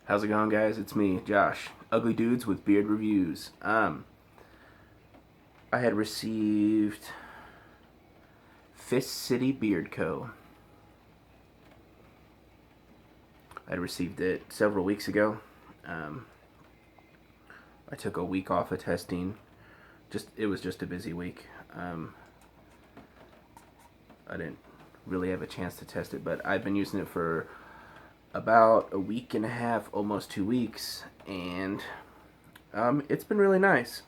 How's it going, guys? It's me, Josh. Ugly Dudes with Beard Reviews. I had received Fist City Beard Co. I had received it several weeks ago. Um, I took a week off of testing. It was just a busy week. I didn't really have a chance to test it, but I've been using it for about a week and a half, almost 2 weeks, and it's been really nice.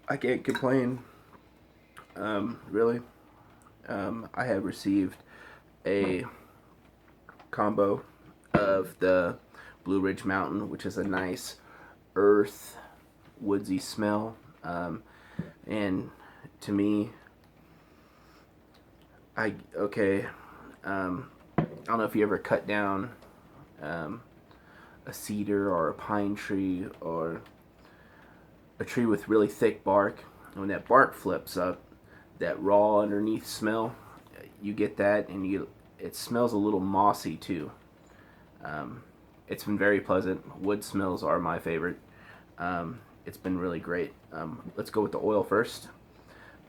I can't complain, really. I have received a combo of the Blue Ridge Mountain, which is a nice earth, woodsy smell. And to me, okay, I don't know if you ever cut down um, a cedar or a pine tree or a tree with really thick bark. And when that bark flips up, that raw underneath smell, you get that, and it smells a little mossy too. Um, it's been very pleasant. Wood smells are my favorite. It's been really great. Let's go with the oil first.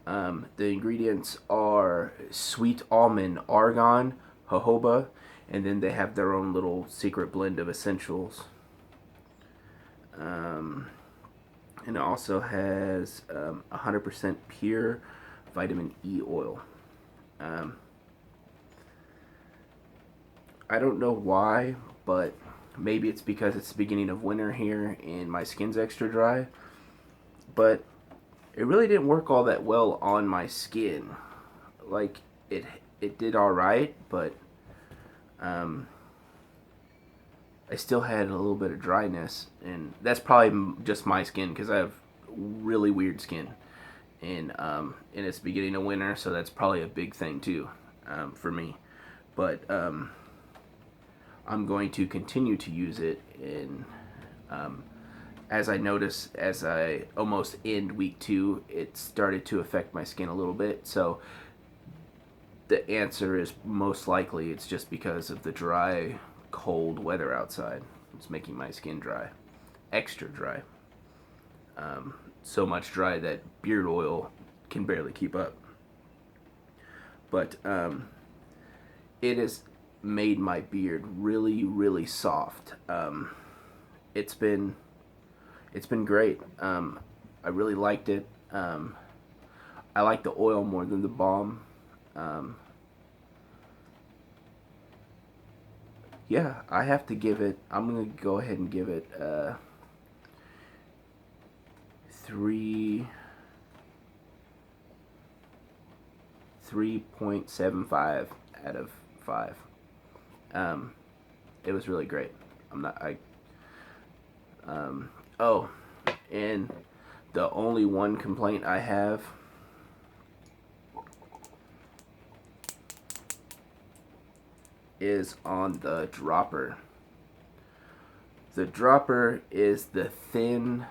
The ingredients are sweet almond, argan, jojoba, and then they have their own little secret blend of essentials. Um, and it also has 100% pure vitamin E oil. Um, I don't know why, but maybe it's because it's the beginning of winter here and my skin's extra dry. But it really didn't work all that well on my skin. Like it, it did all right, but um, I still had a little bit of dryness, and that's probably just my skin because I have really weird skin, and it's beginning of winter, so that's probably a big thing too, for me. But I'm going to continue to use it, and um, as I notice, as I almost end week 2, it started to affect my skin a little bit. So the answer is most likely it's just because of the dry, cold weather outside. It's making my skin dry, extra dry. So much dry that beard oil can barely keep up. But it has made my beard really, really soft. It's been it's been great. I really liked it. I like the oil more than the balm. Um, yeah, I have to give it. I'm gonna go ahead and give it three 3.75 out of 5. Um, it was really great. I'm not. Oh, and the only one complaint I have is on the dropper. The dropper is the thin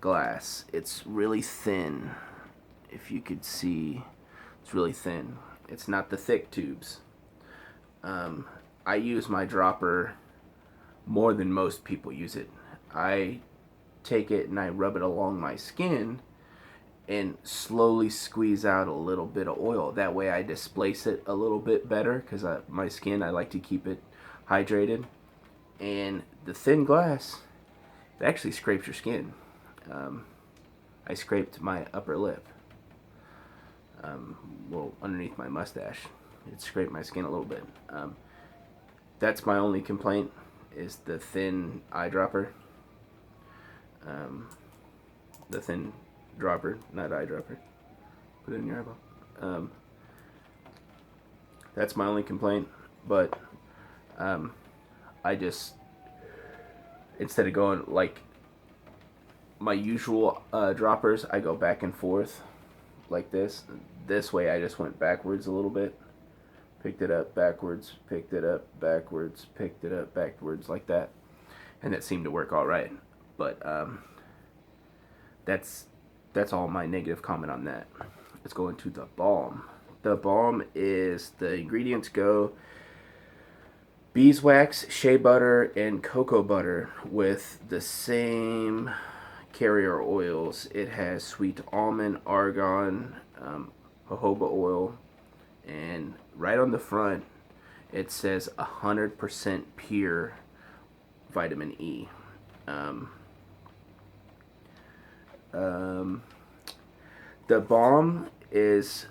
glass. It's really thin. If you could see, it's really thin. It's not the thick tubes. I use my dropper more than most people use it. I take it and I rub it along my skin and slowly squeeze out a little bit of oil. That way I displace it a little bit better because my skin, I like to keep it hydrated. And the thin glass, it actually scrapes your skin. I scraped my upper lip, well, underneath my mustache. It scraped my skin a little bit. That's my only complaint, is the thin eyedropper. The thin dropper, not eyedropper. Put it in your eyeball. That's my only complaint, but I just, instead of going like my usual droppers, I go back and forth like this. This way I just went backwards a little bit. Picked it up backwards, picked it up backwards, picked it up backwards, like that. And that seemed to work all right. But that's all my negative comment on that. Let's go into the balm. The balm is, the ingredients go beeswax, shea butter, and cocoa butter with the same carrier oils. It has sweet almond, argan, jojoba oil, and right on the front it says 100% pure vitamin E. Um, um, the balm is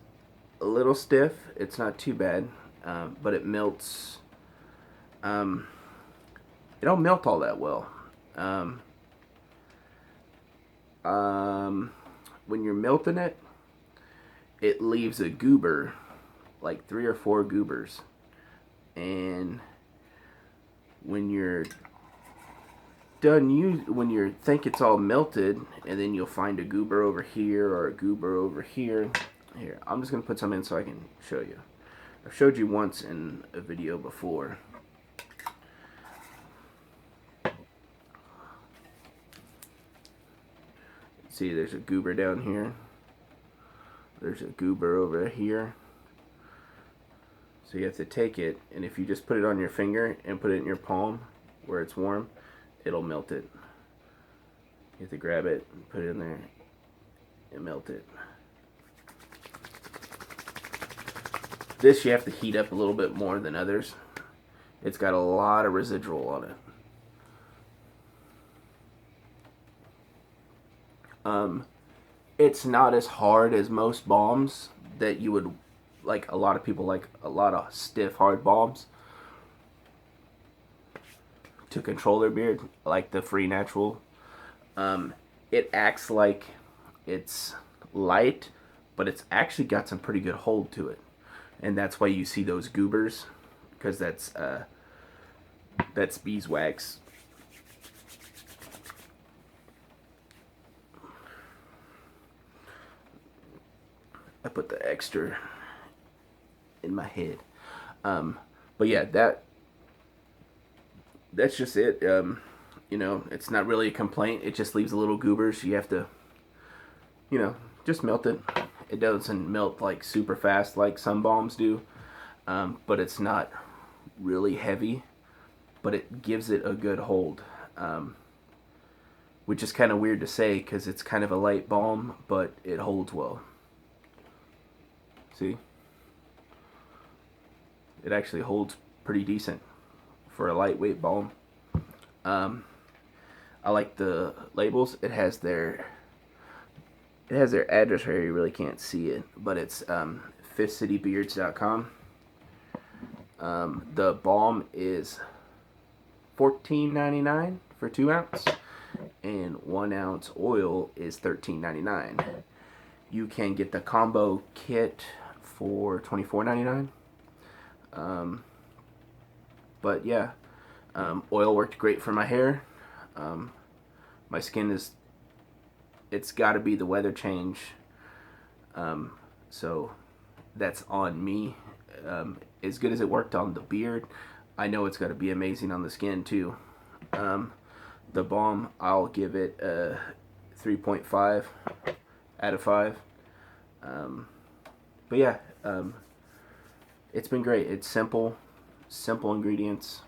a little stiff. It's not too bad, but it melts. It don't melt all that well. Um, when you're melting it, it leaves a goober, like 3 or 4 goobers, and when you're when you think it's all melted, and then you'll find a goober over here or a goober over here. Here, I'm just gonna put some in so I can show you. I've showed you once in a video before. See, there's a goober down here. There's a goober over here. So you have to take it, and if you just put it on your finger and put it in your palm where it's warm, it'll melt it. You have to grab it and put it in there and melt it. This you have to heat up a little bit more than others. It's got a lot of residual on it. It's not as hard as most balms that you would like. A lot of people like a lot of stiff, hard balms to control their beard, like the Free Natural. It acts like it's light, but it's actually got some pretty good hold to it, and that's why you see those goobers, because that's beeswax. I put the extra in my head. But yeah, that's just it. You know, it's not really a complaint. It just leaves a little goobers. You have to, you know, just melt it. It doesn't melt like super fast like some balms do, but it's not really heavy. But it gives it a good hold, which is kind of weird to say because it's kind of a light balm, but it holds well. See? It actually holds pretty decent for a lightweight balm. I like the labels. It has their address right here. You really can't see it, but it's fifthcitybeards.com. The balm is $14.99 for 2 ounce, and 1 ounce oil is $13.99. You can get the combo kit for $24.99. But yeah, oil worked great for my hair. My skin it's got to be the weather change. So that's on me. As good as it worked on the beard, I know it's got to be amazing on the skin too. The balm, I'll give it a 3.5 out of 5. But yeah, it's been great. It's simple ingredients,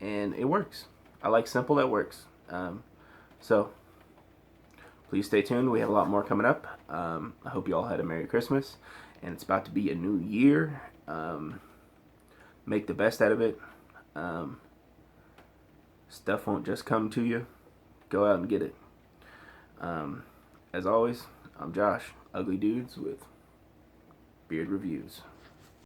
and it works. I like simple that works. So please stay tuned. We have a lot more coming up. I hope you all had a Merry Christmas, and it's about to be a new year. Make the best out of it. Stuff won't just come to you. Go out and get it. As always, I'm Josh, Ugly Dudes with Beard Reviews.